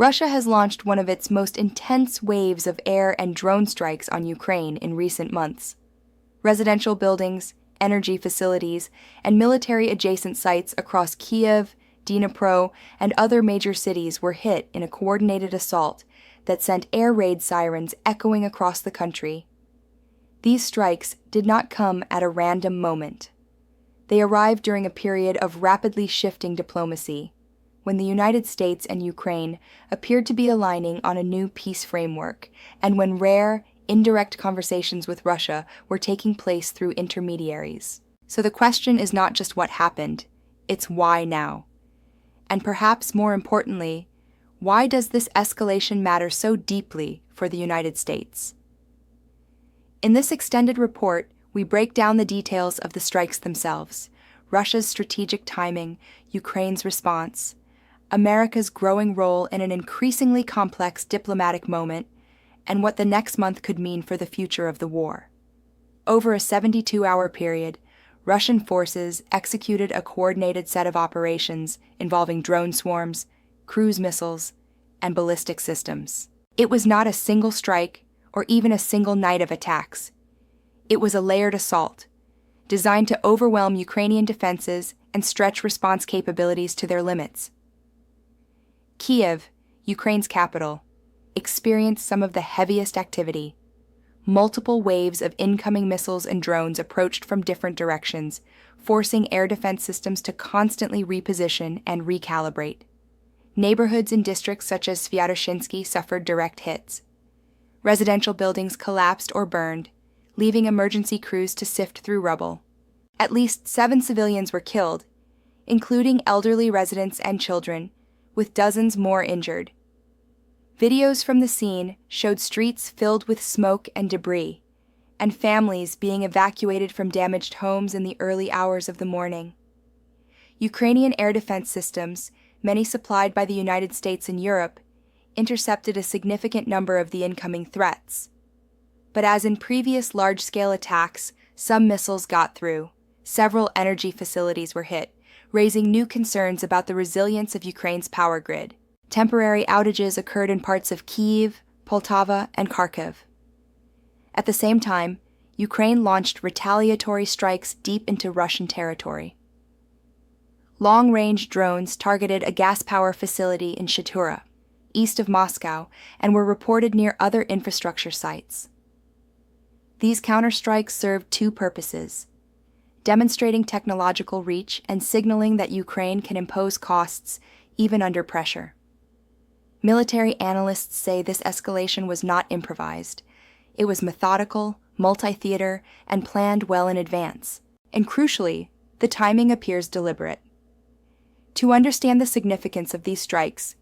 Russia has launched one of its most intense waves of air and drone strikes on Ukraine in recent months. Residential buildings, energy facilities, and military-adjacent sites across Kyiv, Dnipro, and other major cities were hit in a coordinated assault that sent air raid sirens echoing across the country. These strikes did not come at a random moment. They arrived during a period of rapidly shifting diplomacy, when the United States and Ukraine appeared to be aligning on a new peace framework, and when rare, indirect conversations with Russia were taking place through intermediaries. So the question is not just what happened, it's why now. And perhaps more importantly, why does this escalation matter so deeply for the United States? In this extended report, we break down the details of the strikes themselves, Russia's strategic timing, Ukraine's response, America's growing role in an increasingly complex diplomatic moment, and what the next month could mean for the future of the war. Over a 72-hour period, Russian forces executed a coordinated set of operations involving drone swarms, cruise missiles, and ballistic systems. It was not a single strike or even a single night of attacks. It was a layered assault, designed to overwhelm Ukrainian defenses and stretch response capabilities to their limits. Kyiv, Ukraine's capital, experienced some of the heaviest activity. Multiple waves of incoming missiles and drones approached from different directions, forcing air defense systems to constantly reposition and recalibrate. Neighborhoods in districts such as Sviatoshinsky suffered direct hits. Residential buildings collapsed or burned, leaving emergency crews to sift through rubble. At least 7 civilians were killed, including elderly residents and children, with dozens more injured. Videos from the scene showed streets filled with smoke and debris, and families being evacuated from damaged homes in the early hours of the morning. Ukrainian air defense systems, many supplied by the United States and Europe, intercepted a significant number of the incoming threats. But as in previous large-scale attacks, some missiles got through. Several energy facilities were hit, raising new concerns about the resilience of Ukraine's power grid. Temporary outages occurred in parts of Kyiv, Poltava, and Kharkiv. At the same time, Ukraine launched retaliatory strikes deep into Russian territory. Long-range drones targeted a gas power facility in Shatura, east of Moscow, and were reported near other infrastructure sites. These counterstrikes served two purposes: demonstrating technological reach and signaling that Ukraine can impose costs even under pressure. Military analysts say this escalation was not improvised. It was methodical, multi-theater, and planned well in advance. And crucially, the timing appears deliberate. To understand the significance of these strikes,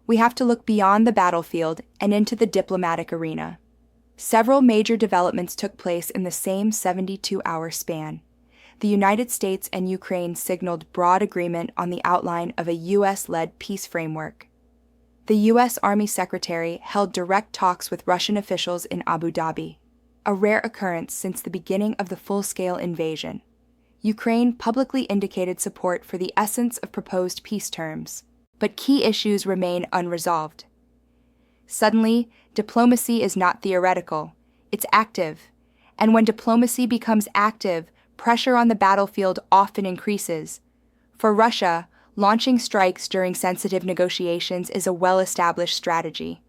we have to look beyond the battlefield and into the diplomatic arena. Several major developments took place in the same 72-hour span. The United States and Ukraine signaled broad agreement on the outline of a U.S.-led peace framework. The U.S. Army Secretary held direct talks with Russian officials in Abu Dhabi, a rare occurrence since the beginning of the full-scale invasion. Ukraine publicly indicated support for the essence of proposed peace terms, but key issues remain unresolved. Suddenly, diplomacy is not theoretical, it's active, and when diplomacy becomes active, pressure on the battlefield often increases. For Russia, launching strikes during sensitive negotiations is a well-established strategy.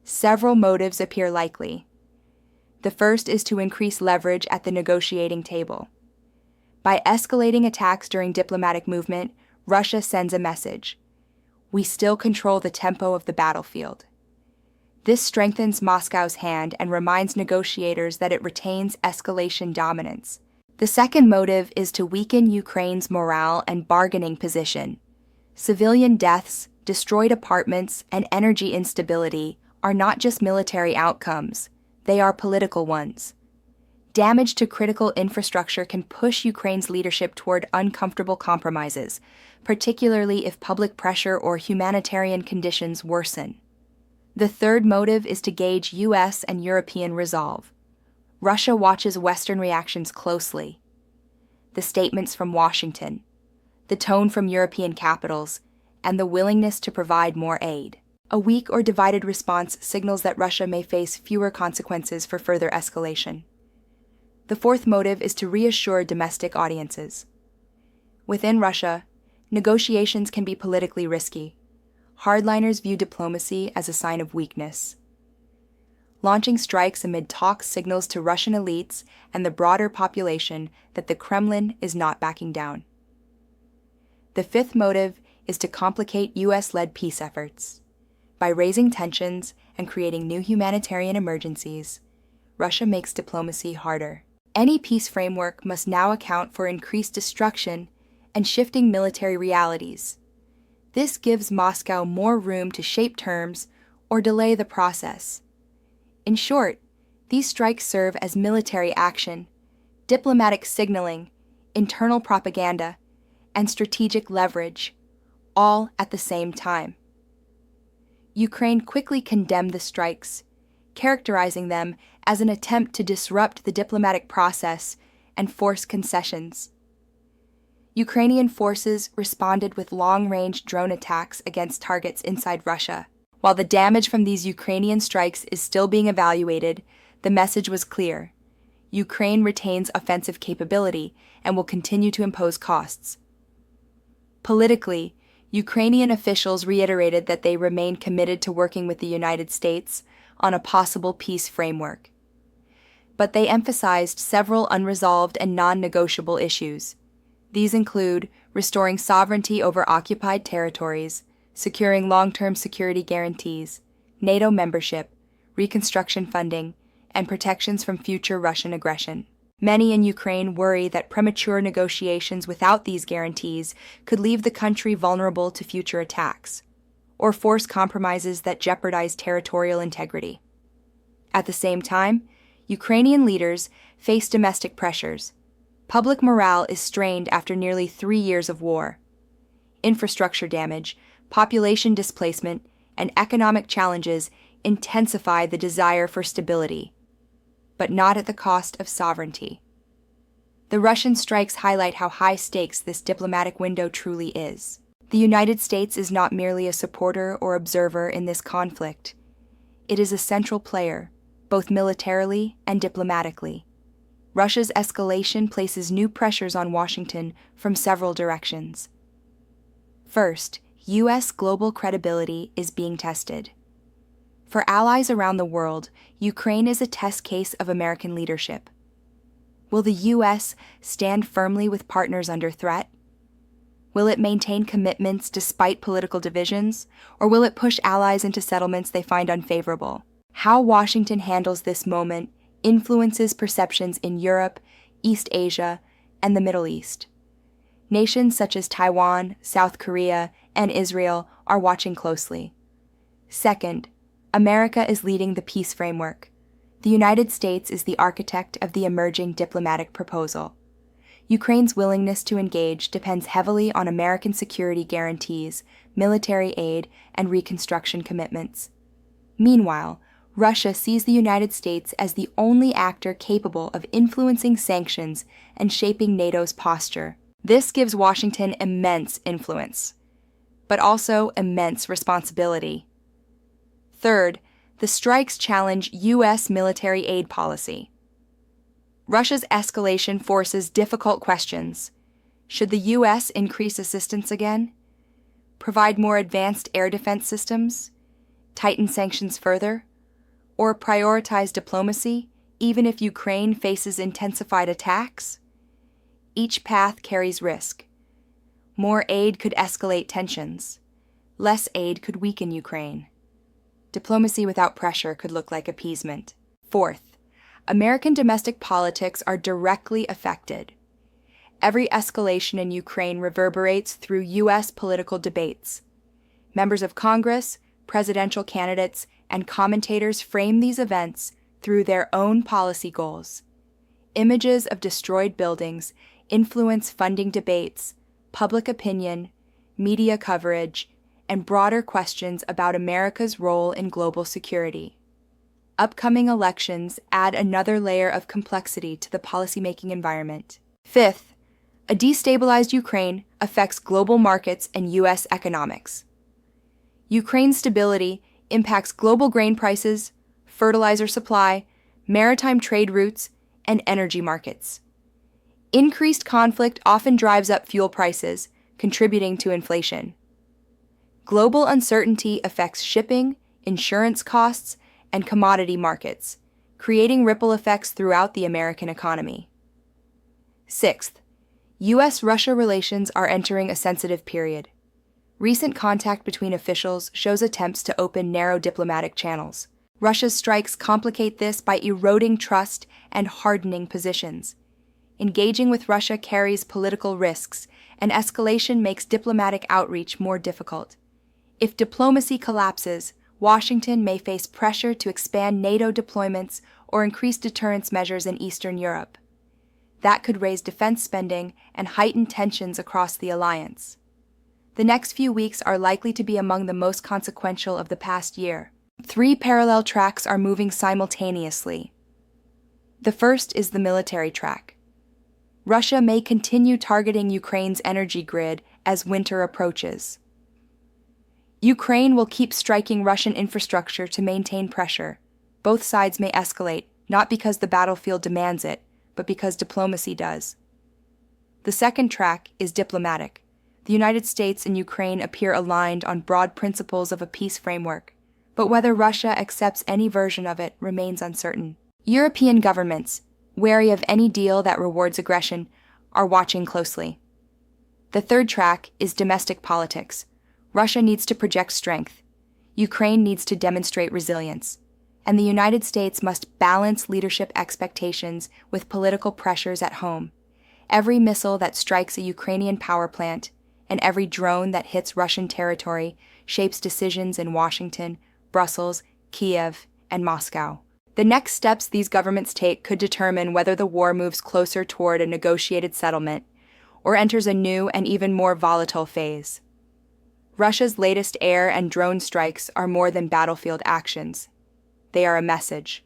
Several motives appear likely. The first is to increase leverage at the negotiating table. By escalating attacks during diplomatic movement, Russia sends a message: we still control the tempo of the battlefield. This strengthens Moscow's hand and reminds negotiators that it retains escalation dominance. The second motive is to weaken Ukraine's morale and bargaining position. Civilian deaths, destroyed apartments, and energy instability are not just military outcomes, they are political ones. Damage to critical infrastructure can push Ukraine's leadership toward uncomfortable compromises, particularly if public pressure or humanitarian conditions worsen. The third motive is to gauge U.S. and European resolve. Russia watches Western reactions closely. The statements from Washington, the tone from European capitals, and the willingness to provide more aid. A weak or divided response signals that Russia may face fewer consequences for further escalation. The fourth motive is to reassure domestic audiences. Within Russia, negotiations can be politically risky. Hardliners view diplomacy as a sign of weakness. Launching strikes amid talks signals to Russian elites and the broader population that the Kremlin is not backing down. The fifth motive is to complicate U.S.-led peace efforts. By raising tensions and creating new humanitarian emergencies, Russia makes diplomacy harder. Any peace framework must now account for increased destruction and shifting military realities. This gives Moscow more room to shape terms or delay the process. In short, these strikes serve as military action, diplomatic signaling, internal propaganda, and strategic leverage, all at the same time. Ukraine quickly condemned the strikes, characterizing them as an attempt to disrupt the diplomatic process and force concessions. Ukrainian forces responded with long-range drone attacks against targets inside Russia. While the damage from these Ukrainian strikes is still being evaluated, the message was clear. Ukraine retains offensive capability and will continue to impose costs. Politically, Ukrainian officials reiterated that they remain committed to working with the United States on a possible peace framework. But they emphasized several unresolved and non-negotiable issues. These include restoring sovereignty over occupied territories, securing long-term security guarantees, NATO membership, reconstruction funding, and protections from future Russian aggression. Many in Ukraine worry that premature negotiations without these guarantees could leave the country vulnerable to future attacks, or force compromises that jeopardize territorial integrity. At the same time, Ukrainian leaders face domestic pressures. Public morale is strained after nearly 3 years of war. Infrastructure damage, population displacement, and economic challenges intensify the desire for stability, but not at the cost of sovereignty. The Russian strikes highlight how high stakes this diplomatic window truly is. The United States is not merely a supporter or observer in this conflict. It is a central player, both militarily and diplomatically. Russia's escalation places new pressures on Washington from several directions. First, U.S. global credibility is being tested. For allies around the world, Ukraine is a test case of American leadership. Will the U.S. stand firmly with partners under threat? Will it maintain commitments despite political divisions, or will it push allies into settlements they find unfavorable? How Washington handles this moment influences perceptions in Europe, East Asia, and the Middle East. Nations such as Taiwan, South Korea, and Israel are watching closely. Second, America is leading the peace framework. The United States is the architect of the emerging diplomatic proposal. Ukraine's willingness to engage depends heavily on American security guarantees, military aid, and reconstruction commitments. Meanwhile, Russia sees the United States as the only actor capable of influencing sanctions and shaping NATO's posture. This gives Washington immense influence, but also immense responsibility. Third, the strikes challenge U.S. military aid policy. Russia's escalation forces difficult questions. Should the U.S. increase assistance again? Provide more advanced air defense systems? Tighten sanctions further? Or prioritize diplomacy, even if Ukraine faces intensified attacks? Each path carries risk. More aid could escalate tensions. Less aid could weaken Ukraine. Diplomacy without pressure could look like appeasement. Fourth, American domestic politics are directly affected. Every escalation in Ukraine reverberates through U.S. political debates. Members of Congress, presidential candidates, and commentators frame these events through their own policy goals. Images of destroyed buildings influence funding debates, public opinion, media coverage, and broader questions about America's role in global security. Upcoming elections add another layer of complexity to the policymaking environment. Fifth, a destabilized Ukraine affects global markets and U.S. economics. Ukraine's stability impacts global grain prices, fertilizer supply, maritime trade routes, and energy markets. Increased conflict often drives up fuel prices, contributing to inflation. Global uncertainty affects shipping, insurance costs, and commodity markets, creating ripple effects throughout the American economy. Sixth, U.S.-Russia relations are entering a sensitive period. Recent contact between officials shows attempts to open narrow diplomatic channels. Russia's strikes complicate this by eroding trust and hardening positions. Engaging with Russia carries political risks, and escalation makes diplomatic outreach more difficult. If diplomacy collapses, Washington may face pressure to expand NATO deployments or increase deterrence measures in Eastern Europe. That could raise defense spending and heighten tensions across the alliance. The next few weeks are likely to be among the most consequential of the past year. 3 parallel tracks are moving simultaneously. The first is the military track. Russia may continue targeting Ukraine's energy grid as winter approaches. Ukraine will keep striking Russian infrastructure to maintain pressure. Both sides may escalate, not because the battlefield demands it, but because diplomacy does. The second track is diplomatic. The United States and Ukraine appear aligned on broad principles of a peace framework, but whether Russia accepts any version of it remains uncertain. European governments, wary of any deal that rewards aggression, are watching closely. The third track is domestic politics. Russia needs to project strength. Ukraine needs to demonstrate resilience. And the United States must balance leadership expectations with political pressures at home. Every missile that strikes a Ukrainian power plant and every drone that hits Russian territory shapes decisions in Washington, Brussels, Kyiv, and Moscow. The next steps these governments take could determine whether the war moves closer toward a negotiated settlement or enters a new and even more volatile phase. Russia's latest air and drone strikes are more than battlefield actions. They are a message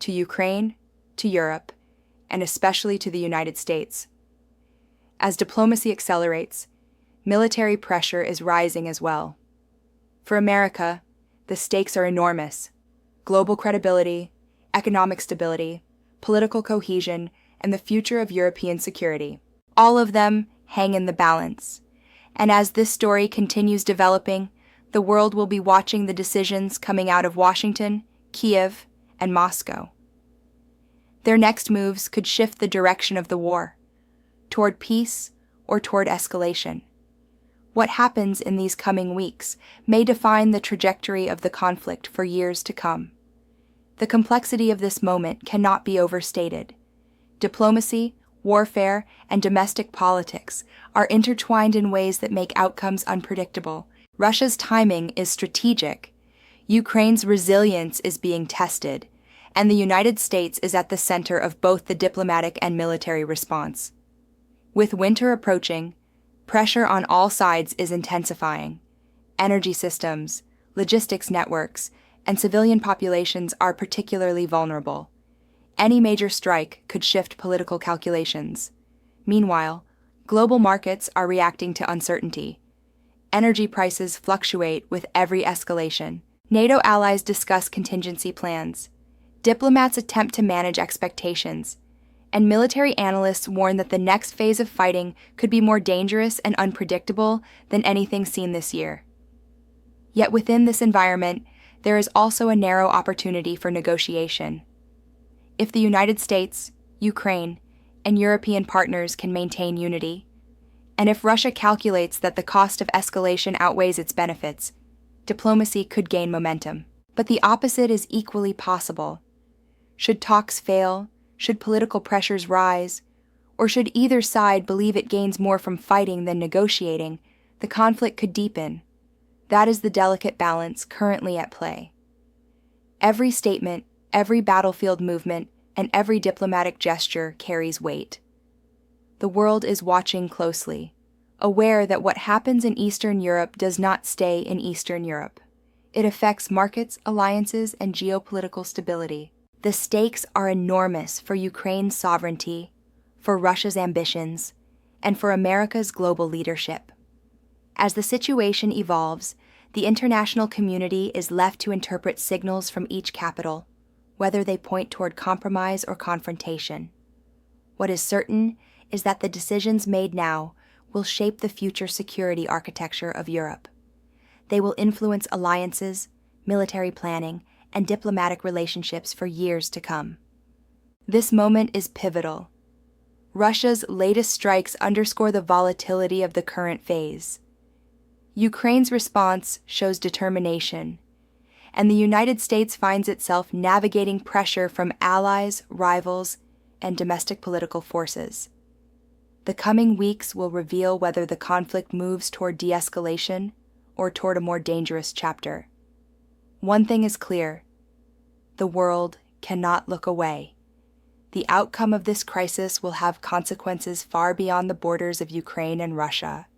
to Ukraine, to Europe, and especially to the United States. As diplomacy accelerates, military pressure is rising as well. For America, the stakes are enormous: global credibility, economic stability, political cohesion, and the future of European security. All of them hang in the balance. And as this story continues developing, the world will be watching the decisions coming out of Washington, Kyiv, and Moscow. Their next moves could shift the direction of the war, toward peace or toward escalation. What happens in these coming weeks may define the trajectory of the conflict for years to come. The complexity of this moment cannot be overstated. Diplomacy, warfare, and domestic politics are intertwined in ways that make outcomes unpredictable. Russia's timing is strategic. Ukraine's resilience is being tested, and the United States is at the center of both the diplomatic and military response. With winter approaching, pressure on all sides is intensifying. Energy systems, logistics networks, and civilian populations are particularly vulnerable. Any major strike could shift political calculations. Meanwhile, global markets are reacting to uncertainty. Energy prices fluctuate with every escalation. NATO allies discuss contingency plans. Diplomats attempt to manage expectations. And military analysts warn that the next phase of fighting could be more dangerous and unpredictable than anything seen this year. Yet within this environment, there is also a narrow opportunity for negotiation. If the United States, Ukraine, and European partners can maintain unity, and if Russia calculates that the cost of escalation outweighs its benefits, diplomacy could gain momentum. But the opposite is equally possible. Should talks fail, should political pressures rise, or should either side believe it gains more from fighting than negotiating, the conflict could deepen. That is the delicate balance currently at play. Every statement, every battlefield movement, and every diplomatic gesture carries weight. The world is watching closely, aware that what happens in Eastern Europe does not stay in Eastern Europe. It affects markets, alliances, and geopolitical stability. The stakes are enormous for Ukraine's sovereignty, for Russia's ambitions, and for America's global leadership. As the situation evolves, The international community is left to interpret signals from each capital, whether they point toward compromise or confrontation. What is certain is that the decisions made now will shape the future security architecture of Europe. They will influence alliances, military planning, and diplomatic relationships for years to come. This moment is pivotal. Russia's latest strikes underscore the volatility of the current phase. Ukraine's response shows determination, and the United States finds itself navigating pressure from allies, rivals, and domestic political forces. The coming weeks will reveal whether the conflict moves toward de-escalation or toward a more dangerous chapter. One thing is clear: the world cannot look away. The outcome of this crisis will have consequences far beyond the borders of Ukraine and Russia.